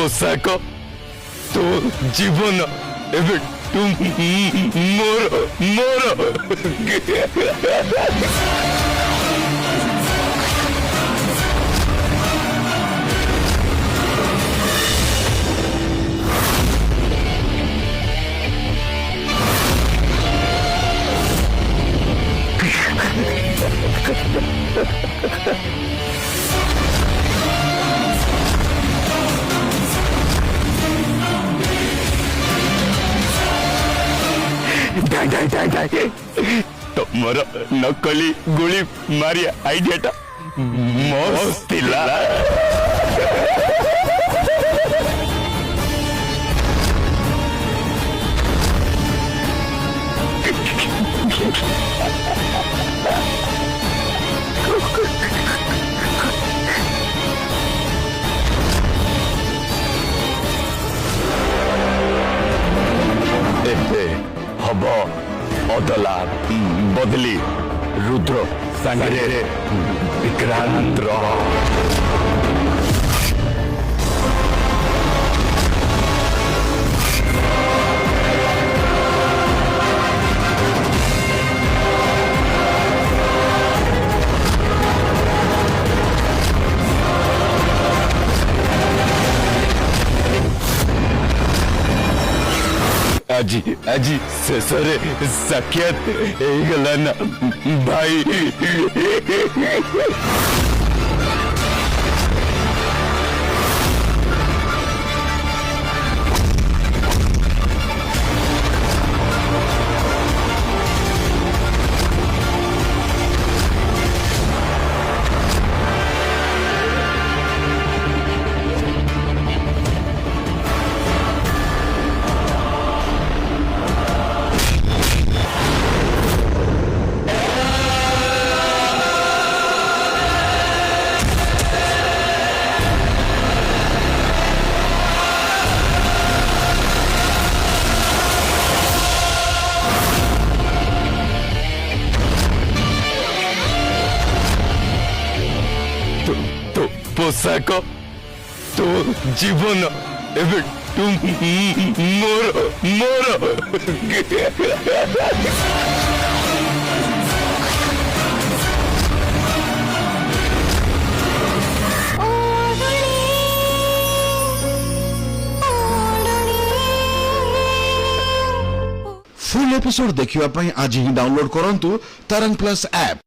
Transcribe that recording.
पोशाक तो जीवन एबे तू मोर मोर तुमर नकली गुली मारी आइडियाटा मस्त थिला हब अदला बदली रुद्र सांगे विक्रांत आजी आजी सरे साक्षात गला ना भाई पोशाक तो जीवन एबे तू मोर मोर फुल एपिसोड देखिवा पई आज ही डाउनलोड करंतु तरंग प्लस ऐप।